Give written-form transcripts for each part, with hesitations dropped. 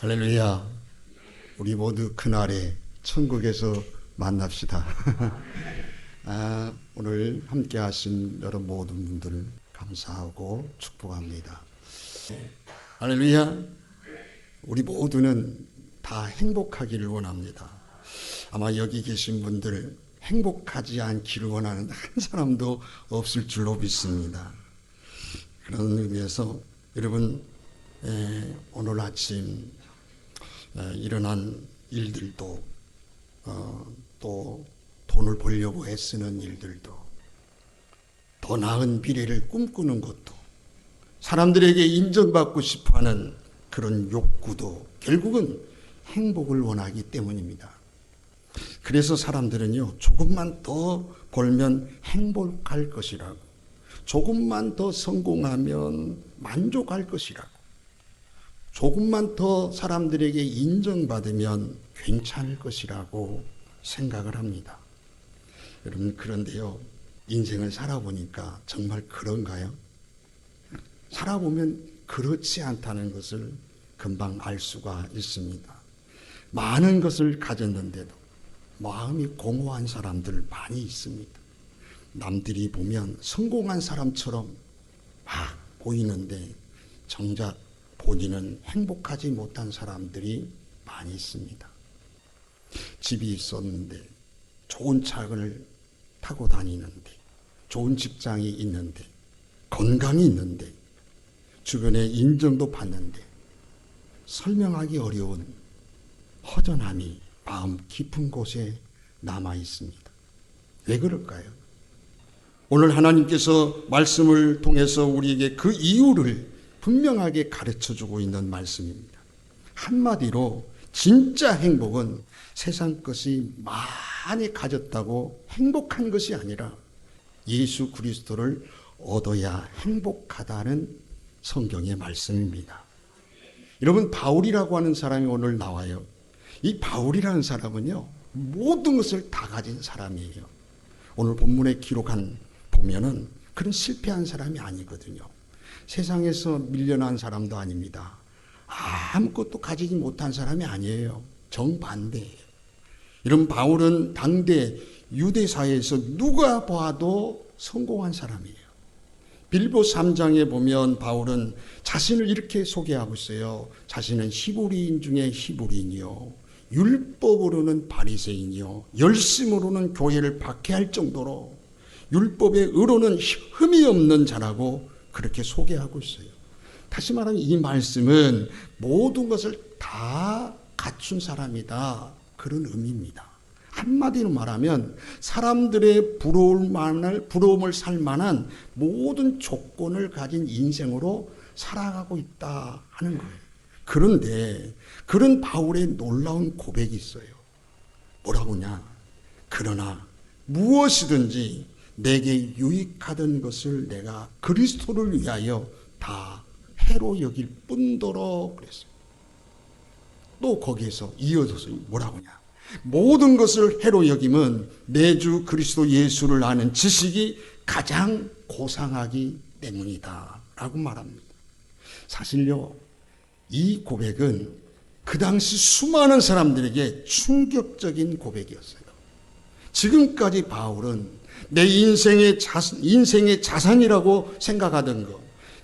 할렐루야. 우리 모두 그날에 천국에서 만납시다. 오늘 함께 하신 여러분 모든 분들 감사하고 축복합니다. 할렐루야. 우리 모두는 다 행복하기를 원합니다. 아마 여기 계신 분들 행복하지 않기를 원하는 한 사람도 없을 줄로 믿습니다. 그런 의미에서 여러분 오늘 아침 일어난 일들도 또 돈을 벌려고 애쓰는 일들도 더 나은 미래를 꿈꾸는 것도 사람들에게 인정받고 싶어하는 그런 욕구도 결국은 행복을 원하기 때문입니다. 그래서 사람들은요, 조금만 더 벌면 행복할 것이라고, 조금만 더 성공하면 만족할 것이라고, 조금만 더 사람들에게 인정받으면 괜찮을 것이라고 생각을 합니다. 여러분, 그런데요, 인생을 살아보니까 정말 그런가요? 살아보면 그렇지 않다는 것을 금방 알 수가 있습니다. 많은 것을 가졌는데도 마음이 공허한 사람들 많이 있습니다. 남들이 보면 성공한 사람처럼 막 보이는데 정작 본인은 행복하지 못한 사람들이 많이 있습니다. 집이 있었는데, 좋은 차를 타고 다니는데, 좋은 직장이 있는데, 건강이 있는데, 주변에 인정도 받는데 설명하기 어려운 허전함이 마음 깊은 곳에 남아 있습니다. 왜 그럴까요? 오늘 하나님께서 말씀을 통해서 우리에게 그 이유를 분명하게 가르쳐주고 있는 말씀입니다. 한마디로 진짜 행복은 세상 것이 많이 가졌다고 행복한 것이 아니라 예수 그리스도를 얻어야 행복하다는 성경의 말씀입니다. 여러분, 바울이라고 하는 사람이 오늘 나와요. 이 바울이라는 사람은요, 모든 것을 다 가진 사람이에요. 오늘 본문에 기록한 보면은 그런 실패한 사람이 아니거든요. 세상에서 밀려난 사람도 아닙니다. 아무것도 가지지 못한 사람이 아니에요. 정반대예요. 이런 바울은 당대 유대 사회에서 누가 봐도 성공한 사람이에요. 빌보 3장에 보면 바울은 자신을 이렇게 소개하고 있어요. 자신은 히브리인 중에 히브리인이요, 율법으로는 바리새인이요, 열심으로는 교회를 박해할 정도로 율법의 의로는 흠이 없는 자라고 그렇게 소개하고 있어요. 다시 말하면 이 말씀은 모든 것을 다 갖춘 사람이다, 그런 의미입니다. 한마디로 말하면 사람들의 부러움을 살 만한 모든 조건을 가진 인생으로 살아가고 있다 하는 거예요. 그런데 그런 바울의 놀라운 고백이 있어요. 뭐라고냐? 그러나 무엇이든지 내게 유익하던 것을 내가 그리스도를 위하여 다 해로 여길 뿐더러 그랬어요. 또 거기에서 이어져서 뭐라고냐? 모든 것을 해로 여김은 내 주 그리스도 예수를 아는 지식이 가장 고상하기 때문이다 라고 말합니다. 사실요, 이 고백은 그 당시 수많은 사람들에게 충격적인 고백이었어요. 지금까지 바울은 내 인생의 자산이라고 생각하던 것,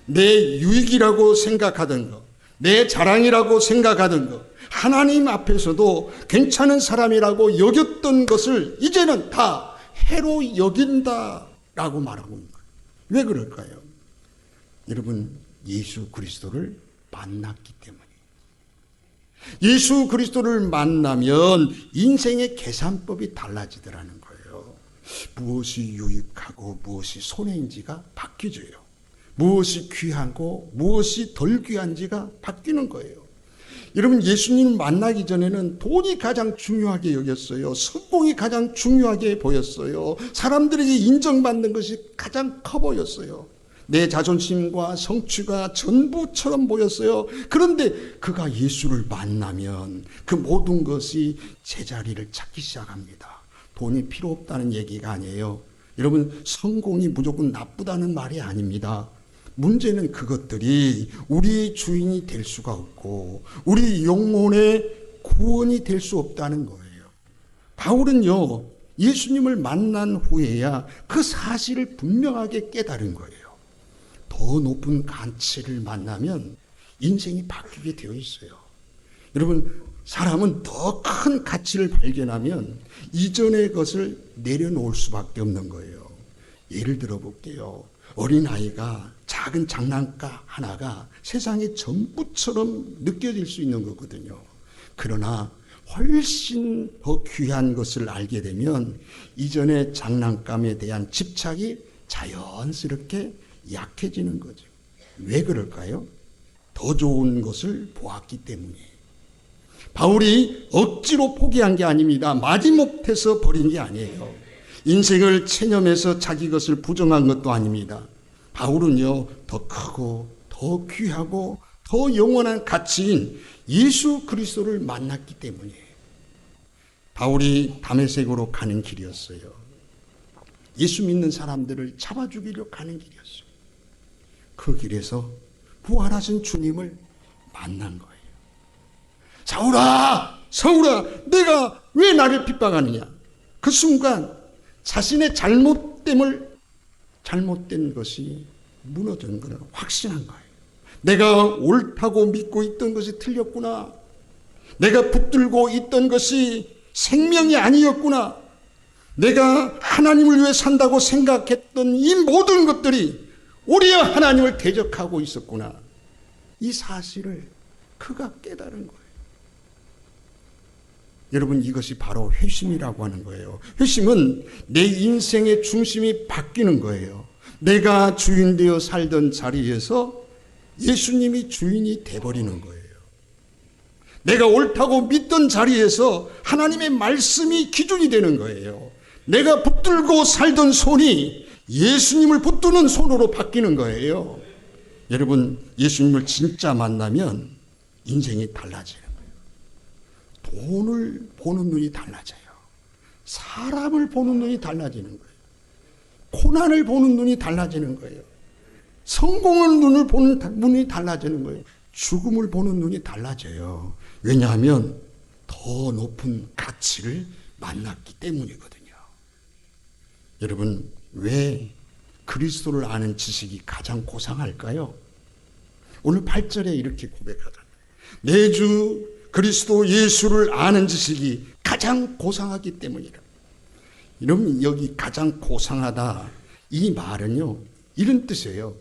내 유익이라고 생각하던 것, 내 자랑이라고 생각하던 것, 하나님 앞에서도 괜찮은 사람이라고 여겼던 것을 이제는 다 해로 여긴다라고 말하고 있는 거예요. 왜 그럴까요? 여러분, 예수 그리스도를 만났기 때문이에요. 예수 그리스도를 만나면 인생의 계산법이 달라지더라는 거예요. 무엇이 유익하고 무엇이 손해인지가 바뀌어져요. 무엇이 귀하고 무엇이 덜 귀한지가 바뀌는 거예요. 여러분, 예수님을 만나기 전에는 돈이 가장 중요하게 여겼어요. 성공이 가장 중요하게 보였어요. 사람들에게 인정받는 것이 가장 커 보였어요. 내 자존심과 성취가 전부처럼 보였어요. 그런데 그가 예수를 만나면 그 모든 것이 제자리를 찾기 시작합니다. 돈이 필요 없다는 얘기가 아니에요. 여러분, 성공이 무조건 나쁘다는 말이 아닙니다. 문제는 그것들이 우리 주인이 될 수가 없고 우리 영혼의 구원이 될 수 없다는 거예요. 바울은요, 예수님을 만난 후에야 그 사실을 분명하게 깨달은 거예요. 더 높은 가치를 만나면 인생이 바뀌게 되어 있어요. 여러분, 사람은 더 큰 가치를 발견하면 이전의 것을 내려놓을 수밖에 없는 거예요. 예를 들어 볼게요. 어린아이가 작은 장난감 하나가 세상의 전부처럼 느껴질 수 있는 거거든요. 그러나 훨씬 더 귀한 것을 알게 되면 이전의 장난감에 대한 집착이 자연스럽게 약해지는 거죠. 왜 그럴까요? 더 좋은 것을 보았기 때문이에요. 바울이 억지로 포기한 게 아닙니다. 마지못해서 버린 게 아니에요. 인생을 체념해서 자기 것을 부정한 것도 아닙니다. 바울은요, 더 크고 더 귀하고 더 영원한 가치인 예수 그리스도를 만났기 때문이에요. 바울이 다메섹으로 가는 길이었어요. 예수 믿는 사람들을 잡아 죽이려 가는 길이었어요. 그 길에서 부활하신 주님을 만난 거예요. 사울아, 사울아, 내가 왜 나를 핍박하느냐? 그 순간 자신의 잘못된 것이 무너진 걸 확신한 거예요. 내가 옳다고 믿고 있던 것이 틀렸구나. 내가 붙들고 있던 것이 생명이 아니었구나. 내가 하나님을 위해 산다고 생각했던 이 모든 것들이 오히려 하나님을 대적하고 있었구나. 이 사실을 그가 깨달은 거예요. 여러분, 이것이 바로 회심이라고 하는 거예요. 회심은 내 인생의 중심이 바뀌는 거예요. 내가 주인 되어 살던 자리에서 예수님이 주인이 돼버리는 거예요. 내가 옳다고 믿던 자리에서 하나님의 말씀이 기준이 되는 거예요. 내가 붙들고 살던 손이 예수님을 붙드는 손으로 바뀌는 거예요. 여러분, 예수님을 진짜 만나면 인생이 달라지는 거예요. 돈을 보는 눈이 달라져요. 사람을 보는 눈이 달라지는 거예요. 고난을 보는 눈이 달라지는 거예요. 성공의 눈을 보는 눈이 달라지는 거예요. 죽음을 보는 눈이 달라져요. 왜냐하면 더 높은 가치를 만났기 때문이거든요. 여러분, 왜 그리스도를 아는 지식이 가장 고상할까요? 오늘 8절에 이렇게 고백하잖아요. 내 주 그리스도 예수를 아는 지식이 가장 고상하기 때문이라. 여러분, 여기 가장 고상하다, 이 말은요, 이런 뜻이에요.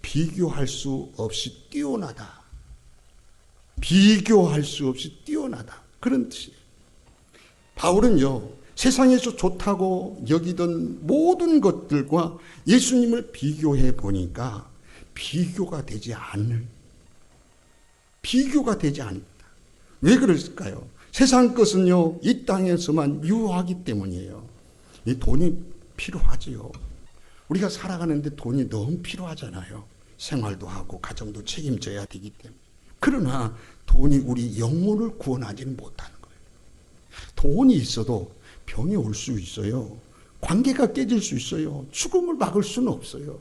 비교할 수 없이 뛰어나다. 비교할 수 없이 뛰어나다. 그런 뜻이에요. 바울은요, 세상에서 좋다고 여기던 모든 것들과 예수님을 비교해 보니까 비교가 되지 않다. 왜 그럴까요? 세상 것은요, 이 땅에서만 유효하기 때문이에요. 이 돈이 필요하지요. 우리가 살아가는데 돈이 너무 필요하잖아요. 생활도 하고 가정도 책임져야 되기 때문에. 그러나 돈이 우리 영혼을 구원하지는 못하는 거예요. 돈이 있어도 병이 올 수 있어요. 관계가 깨질 수 있어요. 죽음을 막을 수는 없어요.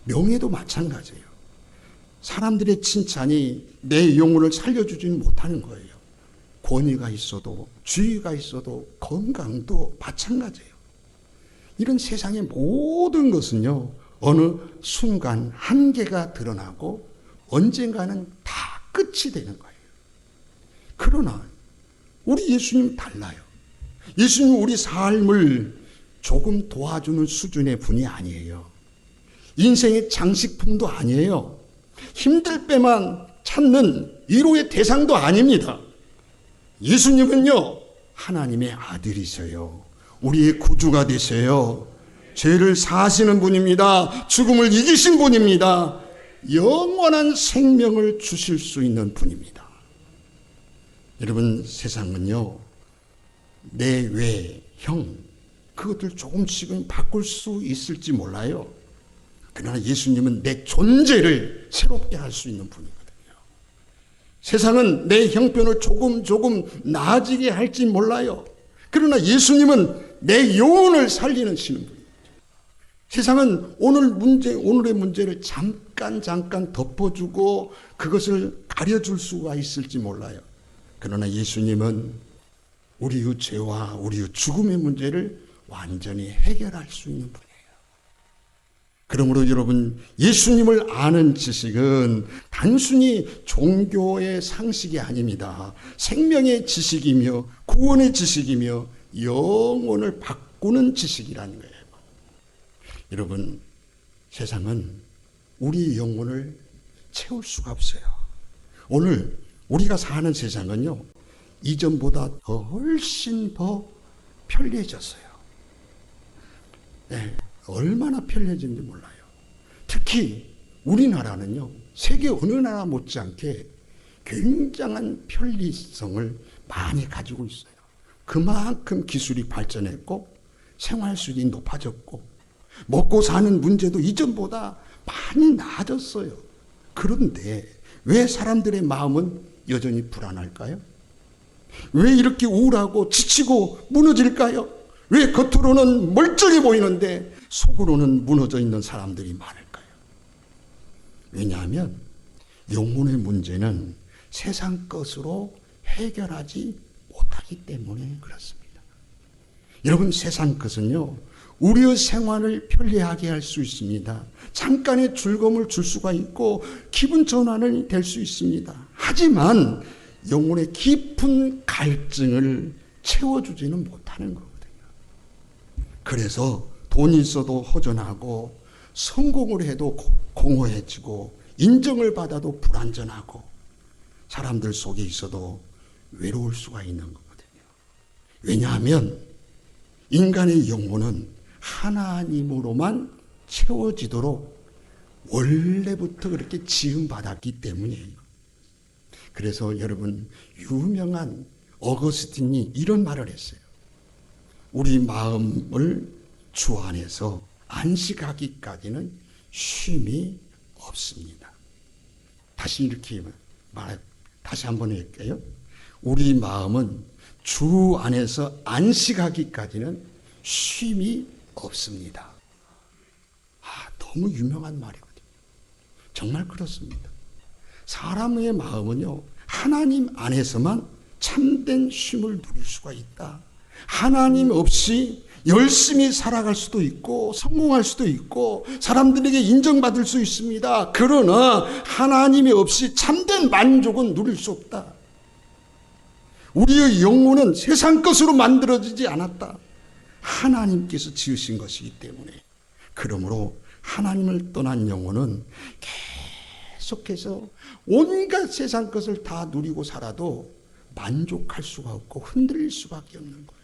명예도 마찬가지예요. 사람들의 칭찬이 내 영혼을 살려주지는 못하는 거예요. 권위가 있어도, 지위가 있어도, 건강도 마찬가지예요. 이런 세상의 모든 것은요, 어느 순간 한계가 드러나고 언젠가는 다 끝이 되는 거예요. 그러나 우리 예수님 달라요. 예수님 우리 삶을 조금 도와주는 수준의 분이 아니에요. 인생의 장식품도 아니에요. 힘들 때만 찾는 위로의 대상도 아닙니다. 예수님은요, 하나님의 아들이세요. 우리의 구주가 되세요. 죄를 사하시는 분입니다. 죽음을 이기신 분입니다. 영원한 생명을 주실 수 있는 분입니다. 여러분, 세상은요, 내 외, 형, 그것들 조금씩은 바꿀 수 있을지 몰라요. 그러나 예수님은 내 존재를 새롭게 할 수 있는 분이거든요. 세상은 내 형편을 조금 나아지게 할지 몰라요. 그러나 예수님은 내 영혼을 살리시는 분이에요. 세상은 오늘의 문제를 잠깐 덮어주고 그것을 가려줄 수가 있을지 몰라요. 그러나 예수님은 우리의 죄와 우리의 죽음의 문제를 완전히 해결할 수 있는 분이에요. 그러므로 여러분, 예수님을 아는 지식은 단순히 종교의 상식이 아닙니다. 생명의 지식이며 구원의 지식이며 영혼을 바꾸는 지식이라는 거예요. 여러분, 세상은 우리 영혼을 채울 수가 없어요. 오늘 우리가 사는 세상은요, 이전보다 훨씬 더 편리해졌어요. 네, 얼마나 편리해진지 몰라요. 특히 우리나라는요, 세계 어느 나라 못지않게 굉장한 편리성을 많이 가지고 있어요. 그만큼 기술이 발전했고 생활수준이 높아졌고 먹고 사는 문제도 이전보다 많이 나아졌어요. 그런데 왜 사람들의 마음은 여전히 불안할까요? 왜 이렇게 우울하고 지치고 무너질까요? 왜 겉으로는 멀쩡해 보이는데 속으로는 무너져 있는 사람들이 많을까요? 왜냐하면 영혼의 문제는 세상 것으로 해결하지 못하기 때문에 그렇습니다. 여러분, 세상 것은요, 우리의 생활을 편리하게 할 수 있습니다. 잠깐의 즐거움을 줄 수가 있고 기분 전환이 될 수 있습니다. 하지만 영혼의 깊은 갈증을 채워주지는 못하는 거거든요. 그래서 돈이 있어도 허전하고 성공을 해도 공허해지고 인정을 받아도 불완전하고 사람들 속에 있어도 외로울 수가 있는 거거든요. 왜냐하면 인간의 영혼은 하나님으로만 채워지도록 원래부터 그렇게 지음받았기 때문이에요. 그래서 여러분, 유명한 어거스틴이 이런 말을 했어요. 우리 마음을 주 안에서 안식하기까지는 쉼이 없습니다. 다시 한번 할게요. 우리 마음은 주 안에서 안식하기까지는 쉼이 없습니다. 너무 유명한 말이거든요. 정말 그렇습니다. 사람의 마음은요, 하나님 안에서만 참된 쉼을 누릴 수가 있다. 하나님 없이 열심히 살아갈 수도 있고 성공할 수도 있고 사람들에게 인정받을 수 있습니다. 그러나 하나님이 없이 참된 만족은 누릴 수 없다. 우리의 영혼은 세상 것으로 만들어지지 않았다. 하나님께서 지으신 것이기 때문에. 그러므로 하나님을 떠난 영혼은 계속해서 온갖 세상 것을 다 누리고 살아도 만족할 수가 없고 흔들릴 수밖에 없는 거예요.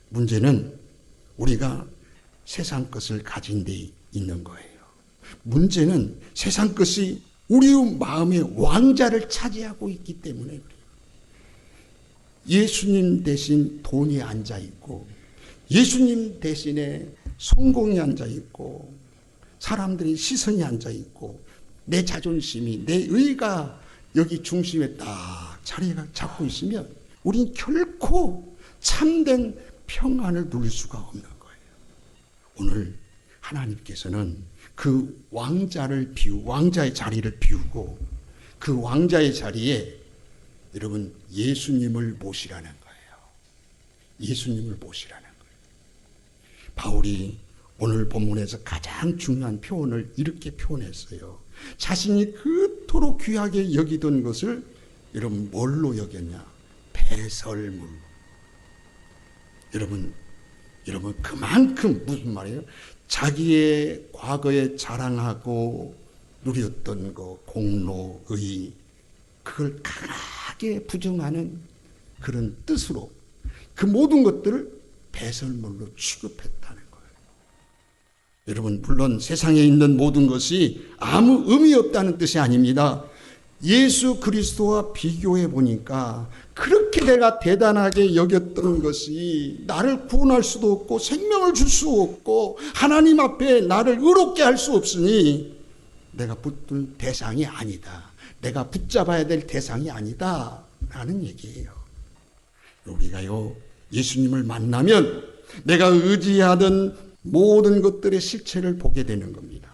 문제는 우리가 세상 것을 가진 데 있는 거예요. 문제는 세상 것이 우리의 마음의 왕자를 차지하고 있기 때문에 그래요. 예수님 대신 돈이 앉아있고 예수님 대신에 성공이 앉아있고 사람들이 시선이 앉아있고 내 자존심이 내 의가 여기 중심에 딱 자리가 잡고 있으면 우린 결코 참된 평안을 누릴 수가 없는 거예요. 오늘 하나님께서는 그 왕자의 자리를 비우고 그 왕자의 자리에 여러분 예수님을 모시라는 거예요. 예수님을 모시라는 거예요. 바울이 오늘 본문에서 가장 중요한 표현을 이렇게 표현했어요. 자신이 그토록 귀하게 여기던 것을 여러분 뭘로 여겼냐? 배설물. 여러분 그만큼 무슨 말이에요? 자기의 과거에 자랑하고 누렸던 거 공로의 그걸 강하게 부정하는 그런 뜻으로 그 모든 것들을 배설물로 취급했다는 거예요. 여러분 물론 세상에 있는 모든 것이 아무 의미 없다는 뜻이 아닙니다. 예수 그리스도와 비교해 보니까 그렇게 내가 대단하게 여겼던 것이 나를 구원할 수도 없고 생명을 줄 수 없고 하나님 앞에 나를 의롭게 할 수 없으니 내가 붙들 대상이 아니다. 내가 붙잡아야 될 대상이 아니다 라는 얘기예요. 우리가요 예수님을 만나면 내가 의지하던 모든 것들의 실체를 보게 되는 겁니다.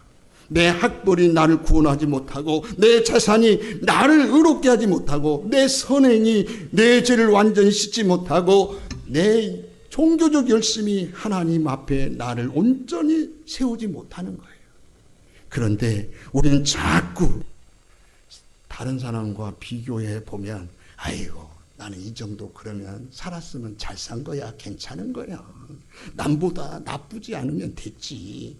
내 학벌이 나를 구원하지 못하고, 내 재산이 나를 의롭게 하지 못하고, 내 선행이 내 죄를 완전히 씻지 못하고, 내 종교적 열심이 하나님 앞에 나를 온전히 세우지 못하는 거예요. 그런데 우리는 자꾸 다른 사람과 비교해 보면, 아이고 나는 이 정도 그러면 살았으면 잘 산 거야, 괜찮은 거야, 남보다 나쁘지 않으면 됐지,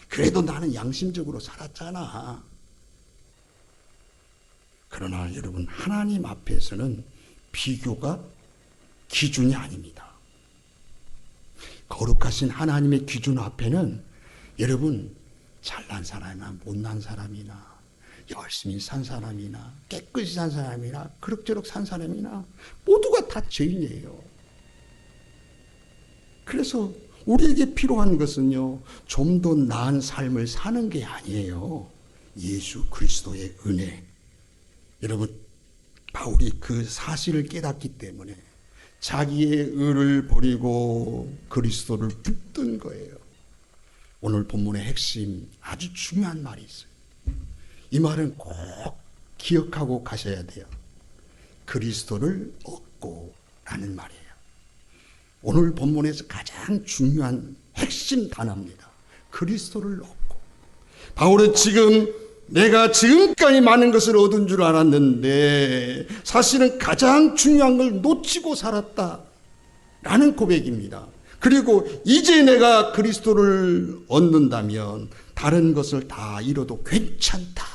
그래도 나는 양심적으로 살았잖아. 그러나 여러분, 하나님 앞에서는 비교가 기준이 아닙니다. 거룩하신 하나님의 기준 앞에는 여러분, 잘난 사람이나 못난 사람이나 열심히 산 사람이나 깨끗이 산 사람이나 그럭저럭 산 사람이나 모두가 다 죄인이에요. 그래서 우리에게 필요한 것은요, 좀 더 나은 삶을 사는 게 아니에요. 예수 그리스도의 은혜. 여러분, 바울이 그 사실을 깨닫기 때문에 자기의 의를 버리고 그리스도를 붙든 거예요. 오늘 본문의 핵심, 아주 중요한 말이 있어요. 이 말은 꼭 기억하고 가셔야 돼요. 그리스도를 얻고 라는 말이에요. 오늘 본문에서 가장 중요한 핵심 단어입니다. 그리스도를 얻고. 바울은 지금 내가 지금까지 많은 것을 얻은 줄 알았는데 사실은 가장 중요한 걸 놓치고 살았다라는 고백입니다. 그리고 이제 내가 그리스도를 얻는다면 다른 것을 다 잃어도 괜찮다,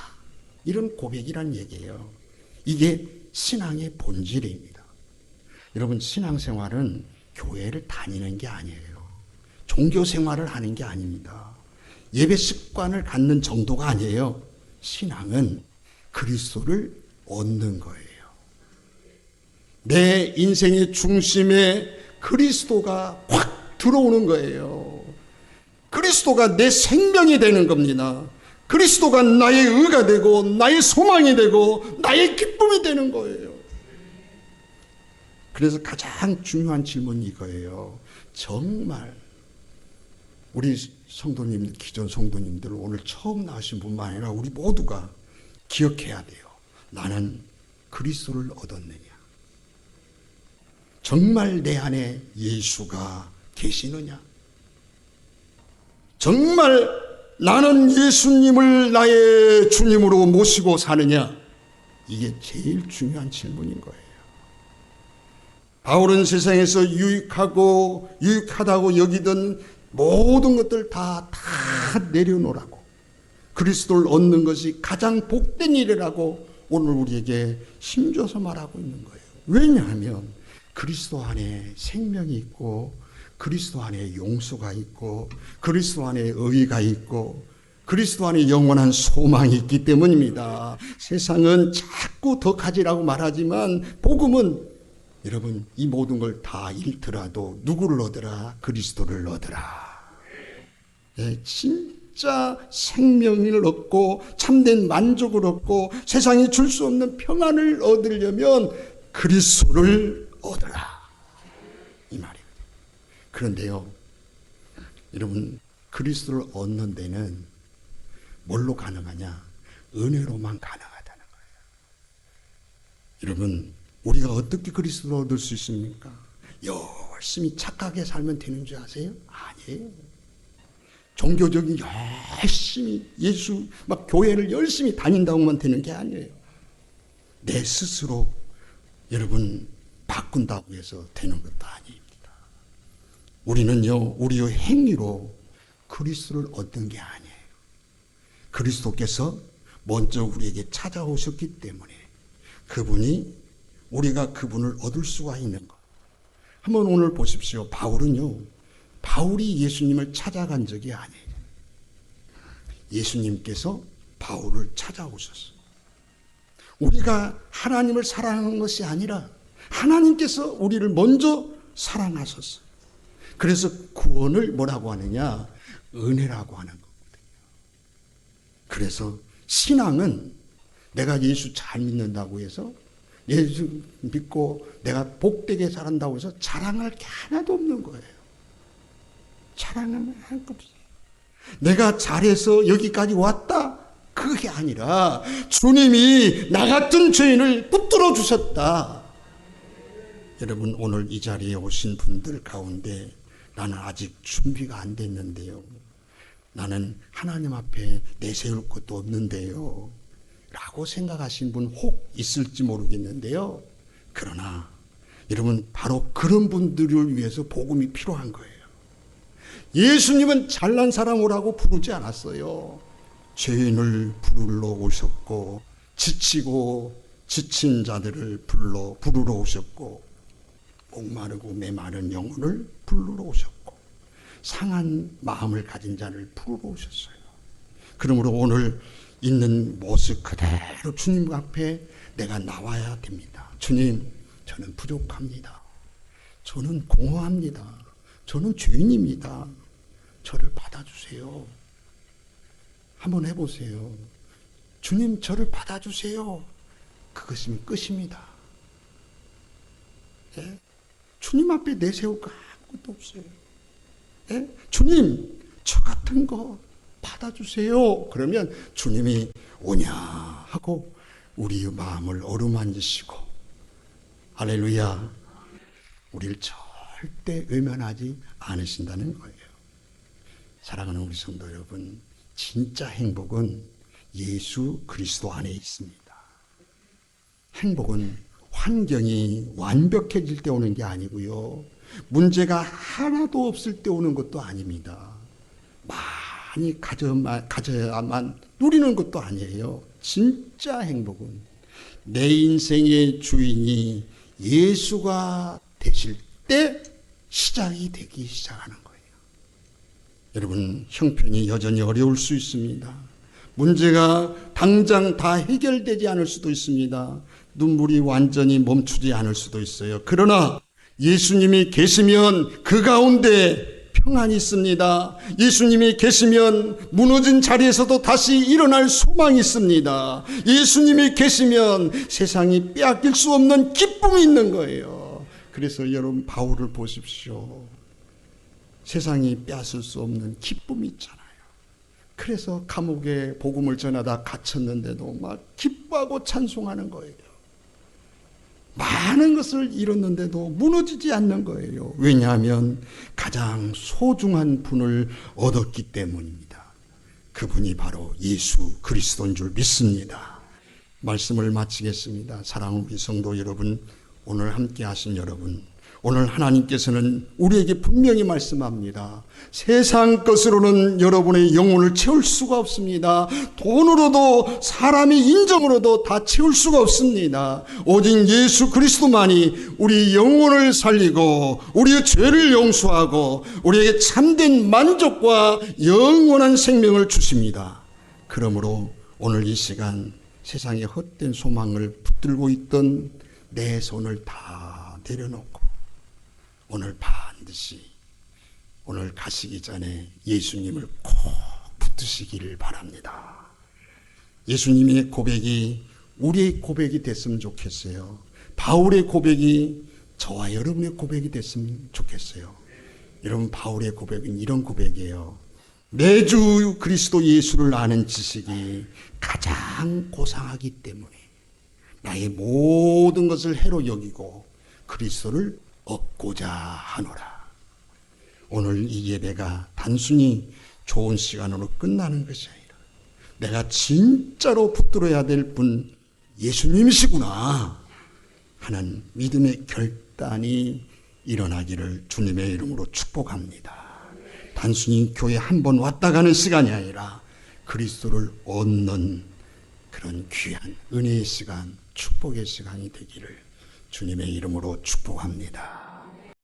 이런 고백이란 얘기예요. 이게 신앙의 본질입니다. 여러분, 신앙생활은 교회를 다니는 게 아니에요. 종교 생활을 하는 게 아닙니다. 예배 습관을 갖는 정도가 아니에요. 신앙은 그리스도를 얻는 거예요. 내 인생의 중심에 그리스도가 확 들어오는 거예요. 그리스도가 내 생명이 되는 겁니다. 그리스도가 나의 의가 되고 나의 소망이 되고 나의 기쁨이 되는 거예요. 그래서 가장 중요한 질문이 이거예요. 정말 우리 성도님, 기존 성도님들, 오늘 처음 나오신 분만 아니라 우리 모두가 기억해야 돼요. 나는 그리스도를 얻었느냐? 정말 내 안에 예수가 계시느냐? 정말 나는 예수님을 나의 주님으로 모시고 사느냐? 이게 제일 중요한 질문인 거예요. 바울은 세상에서 유익하다고 여기던 모든 것들 다 내려놓으라고, 그리스도를 얻는 것이 가장 복된 일이라고 오늘 우리에게 힘줘서 말하고 있는 거예요. 왜냐하면 그리스도 안에 생명이 있고, 그리스도 안에 용서가 있고, 그리스도 안에 의가 있고, 그리스도 안에 영원한 소망이 있기 때문입니다. 세상은 자꾸 더 가지라고 말하지만 복음은 여러분, 이 모든 걸 다 잃더라도 누구를 얻으라? 그리스도를 얻으라. 네, 진짜 생명을 얻고 참된 만족을 얻고 세상이 줄 수 없는 평안을 얻으려면 그리스도를 얻으라, 이 말이에요. 그런데요, 여러분, 그리스도를 얻는 데는 뭘로 가능하냐? 은혜로만 가능하다는 거예요. 여러분, 우리가 어떻게 그리스도를 얻을 수 있습니까? 열심히 착하게 살면 되는 줄 아세요? 아니에요. 종교적인 열심히 막 교회를 열심히 다닌다고만 되는 게 아니에요. 내 스스로 여러분 바꾼다고 해서 되는 것도 아닙니다. 우리는요, 우리의 행위로 그리스도를 얻는 게 아니에요. 그리스도께서 먼저 우리에게 찾아오셨기 때문에 우리가 그분을 얻을 수가 있는 것. 한번 오늘 보십시오. 바울이 예수님을 찾아간 적이 아니에요. 예수님께서 바울을 찾아오셨어요. 우리가 하나님을 사랑하는 것이 아니라 하나님께서 우리를 먼저 사랑하셨어요. 그래서 구원을 뭐라고 하느냐? 은혜라고 하는 거거든요. 그래서 신앙은 내가 예수 잘 믿는다고 해서, 예수 믿고 내가 복되게 살았다고 해서 자랑할 게 하나도 없는 거예요. 자랑하는 것 없어요. 내가 잘해서 여기까지 왔다? 그게 아니라 주님이 나 같은 죄인을 붙들어 주셨다. 여러분, 오늘 이 자리에 오신 분들 가운데 나는 아직 준비가 안 됐는데요. 나는 하나님 앞에 내세울 것도 없는데요. 라고 생각하신 분 혹 있을지 모르겠는데요. 그러나 여러분, 바로 그런 분들을 위해서 복음이 필요한 거예요. 예수님은 잘난 사람 오라고 부르지 않았어요. 죄인을 부르러 오셨고, 지치고 지친 자들을 부르러 오셨고, 목마르고 메마른 영혼을 부르러 오셨고, 상한 마음을 가진 자를 부르러 오셨어요. 그러므로 오늘 있는 모습 그대로 주님 앞에 내가 나와야 됩니다. 주님, 저는 부족합니다. 저는 공허합니다. 저는 죄인입니다. 저를 받아주세요. 한번 해보세요. 주님, 저를 받아주세요. 그것이면 끝입니다. 예? 주님 앞에 내세울 거 아무것도 없어요. 예? 주님, 저 같은 거 받아주세요. 그러면 주님이 오냐 하고 우리의 마음을 어루만지시고, 할렐루야, 우리를 절대 외면하지 않으신다는 거예요. 사랑하는 우리 성도 여러분, 진짜 행복은 예수 그리스도 안에 있습니다. 행복은 환경이 완벽해질 때 오는 게 아니고요, 문제가 하나도 없을 때 오는 것도 아닙니다. 많이 가져야만 누리는 것도 아니에요. 진짜 행복은 내 인생의 주인이 예수가 되실 때 시작이 되기 시작하는 거예요. 여러분, 형편이 여전히 어려울 수 있습니다. 문제가 당장 다 해결되지 않을 수도 있습니다. 눈물이 완전히 멈추지 않을 수도 있어요. 그러나 예수님이 계시면 그 가운데 평안이 있습니다. 예수님이 계시면 무너진 자리에서도 다시 일어날 소망이 있습니다. 예수님이 계시면 세상이 빼앗길 수 없는 기쁨이 있는 거예요. 그래서 여러분, 바울을 보십시오. 세상이 빼앗을 수 없는 기쁨이 있잖아요. 그래서 감옥에 복음을 전하다 갇혔는데도 막 기뻐하고 찬송하는 거예요. 많은 것을 잃었는데도 무너지지 않는 거예요. 왜냐하면 가장 소중한 분을 얻었기 때문입니다. 그분이 바로 예수 그리스도인 줄 믿습니다. 말씀을 마치겠습니다. 사랑하는 우리 성도 여러분, 오늘 함께 하신 여러분, 오늘 하나님께서는 우리에게 분명히 말씀합니다. 세상 것으로는 여러분의 영혼을 채울 수가 없습니다. 돈으로도 사람의 인정으로도 다 채울 수가 없습니다. 오직 예수 그리스도만이 우리 영혼을 살리고 우리의 죄를 용서하고 우리에게 참된 만족과 영원한 생명을 주십니다. 그러므로 오늘 이 시간 세상의 헛된 소망을 붙들고 있던 내 손을 다 내려놓고 오늘 반드시 오늘 가시기 전에 예수님을 꼭 붙드시기를 바랍니다. 예수님의 고백이 우리의 고백이 됐으면 좋겠어요. 바울의 고백이 저와 여러분의 고백이 됐으면 좋겠어요. 여러분, 바울의 고백은 이런 고백이에요. 내 주 그리스도 예수를 아는 지식이 가장 고상하기 때문에 나의 모든 것을 해로 여기고 그리스도를 얻고자 하노라. 오늘 이 예배가 단순히 좋은 시간으로 끝나는 것이 아니라 내가 진짜로 붙들어야 될 분 예수님이시구나 하는 믿음의 결단이 일어나기를 주님의 이름으로 축복합니다. 단순히 교회 한 번 왔다 가는 시간이 아니라 그리스도를 얻는 그런 귀한 은혜의 시간, 축복의 시간이 되기를 주님의 이름으로 축복합니다.